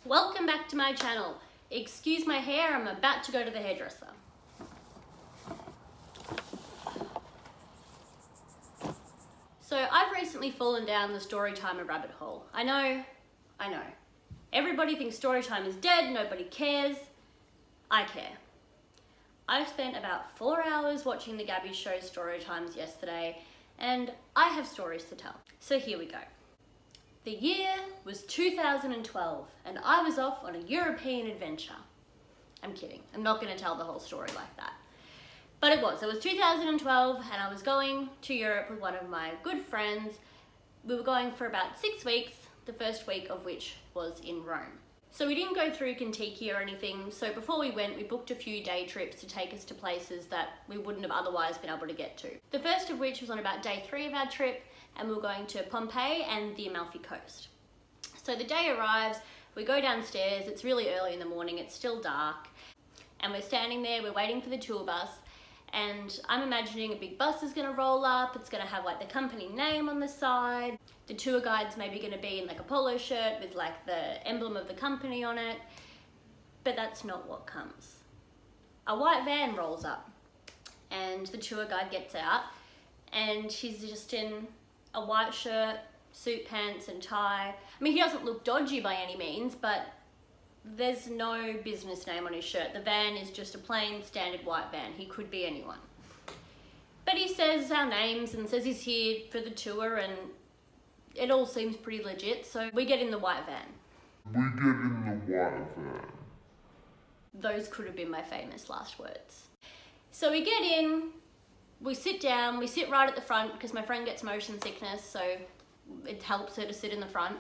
Welcome back to my channel. Excuse my hair, I'm about to go to the hairdresser. So I've recently fallen down the Storytime rabbit hole. I know. Everybody thinks Storytime is dead, nobody cares. I care. I spent about 4 hours watching the Gabby show Storytimes yesterday, and I have stories to tell. So here we go. The year was 2012, and I was off on a European adventure. I'm kidding. I'm not going to tell the whole story like that. But it was 2012, and I was going to Europe with one of my good friends. We were going for about 6 weeks, the first week of which was in Rome. So we didn't go through Kentucky or anything, so before we went, we booked a few day trips to take us to places that we wouldn't have otherwise been able to get to. The first of which was on about day 3 of our trip, and we were going to Pompeii and the Amalfi Coast. So the day arrives, we go downstairs, it's really early in the morning, it's still dark, and we're standing there, we're waiting for the tour bus, and I'm imagining a big bus is gonna roll up, it's gonna have like the company name on the side, the tour guide's maybe gonna be in like a polo shirt with like the emblem of the company on it, but that's not what comes. A white van rolls up, and the tour guide gets out, and she's just in a white shirt, suit pants and tie. I mean, he doesn't look dodgy by any means, but there's no business name on his shirt. The van is just a plain standard white van. He could be anyone. But he says our names and says he's here for the tour, and it all seems pretty legit, so we get in the white van. Those could have been my famous last words. So we get in, we sit down, we sit right at the front because my friend gets motion sickness, so it helps her to sit in the front.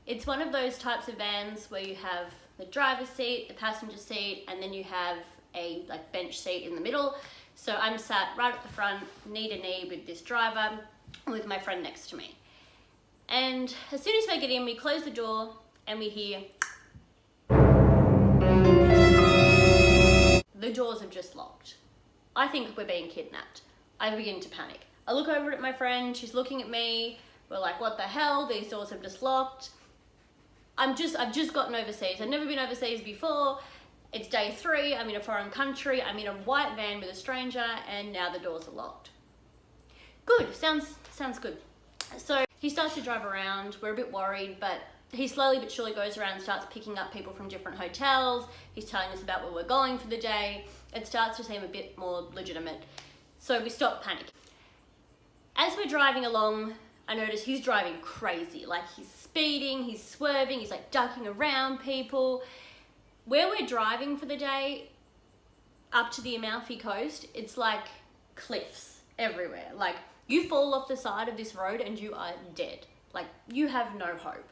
It's one of those types of vans where you have the driver's seat, the passenger seat, and then you have a like bench seat in the middle. So I'm sat right at the front, knee to knee with this driver, with my friend next to me. And as soon as we get in, we close the door and we hear the doors have just locked. I think we're being kidnapped. I begin to panic. I look over at my friend, she's looking at me. We're like, what the hell? These doors have just locked. I've just gotten overseas. I've never been overseas before. It's day 3, I'm in a foreign country, I'm in a white van with a stranger, and now the doors are locked. Good, sounds good. So he starts to drive around, we're a bit worried, but he slowly but surely goes around and starts picking up people from different hotels. He's telling us about where we're going for the day. It starts to seem a bit more legitimate. So we stop panicking. As we're driving along, I notice he's driving crazy. Like he's speeding, he's swerving, he's like ducking around people. Where we're driving for the day, up to the Amalfi Coast, it's like cliffs everywhere. Like you fall off the side of this road and you are dead. Like you have no hope.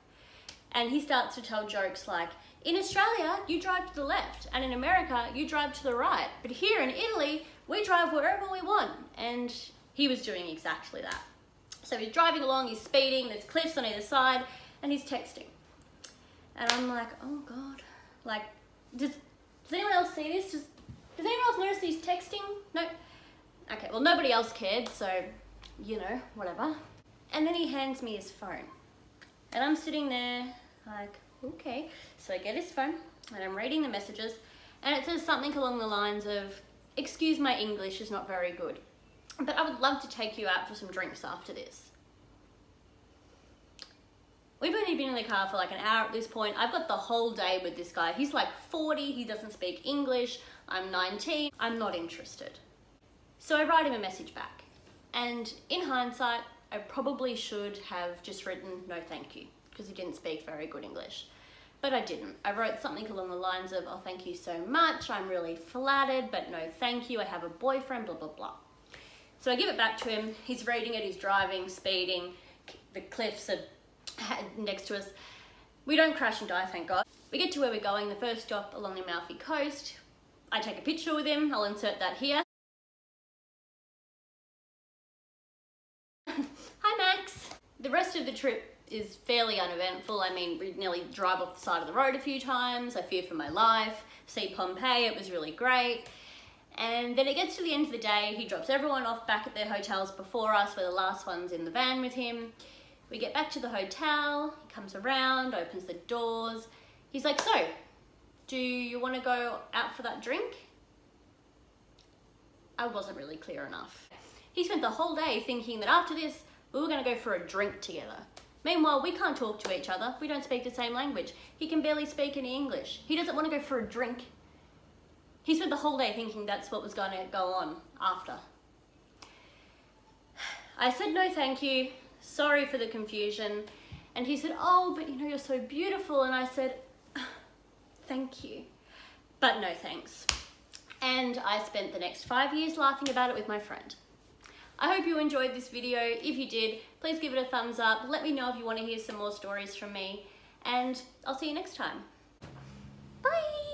And he starts to tell jokes like, in Australia, you drive to the left, and in America, you drive to the right. But here in Italy, we drive wherever we want. And he was doing exactly that. So he's driving along, he's speeding, there's cliffs on either side, and he's texting. And I'm like, oh God. Like, does anyone else see this? Does anyone else notice he's texting? No? Okay, well nobody else cared, so, you know, whatever. And then he hands me his phone. And I'm sitting there like, okay. So I get his phone and I'm reading the messages, and it says something along the lines of, excuse my English is not very good, but I would love to take you out for some drinks after this. We've only been in the car for like an hour at this point. I've got the whole day with this guy. He's like 40, he doesn't speak English. I'm 19, I'm not interested. So I write him a message back. And in hindsight, I probably should have just written no thank you, because he didn't speak very good English. But I didn't. I wrote something along the lines of, oh, thank you so much, I'm really flattered, but no thank you, I have a boyfriend, blah, blah, blah. So I give it back to him, he's reading it, he's driving, speeding, the cliffs are next to us. We don't crash and die, thank God. We get to where we're going, the first stop along the Amalfi Coast. I take a picture with him, I'll insert that here. Hi Max! The rest of the trip is fairly uneventful. I mean, we nearly drive off the side of the road a few times. I fear for my life. See Pompeii, it was really great. And then it gets to the end of the day, he drops everyone off back at their hotels before us. We're the last ones in the van with him. We get back to the hotel, he comes around, opens the doors. He's like, so, do you want to go out for that drink? I wasn't really clear enough. He spent the whole day thinking that after this, we were going to go for a drink together. Meanwhile, we can't talk to each other. We don't speak the same language. He can barely speak any English. He doesn't want to go for a drink. He spent the whole day thinking that's what was going to go on after. I said, no, thank you. Sorry for the confusion. And he said, oh, but you know, you're so beautiful. And I said, thank you, but no thanks. And I spent the next 5 years laughing about it with my friend. I hope you enjoyed this video. If you did, please give it a thumbs up. Let me know if you want to hear some more stories from me. And I'll see you next time. Bye!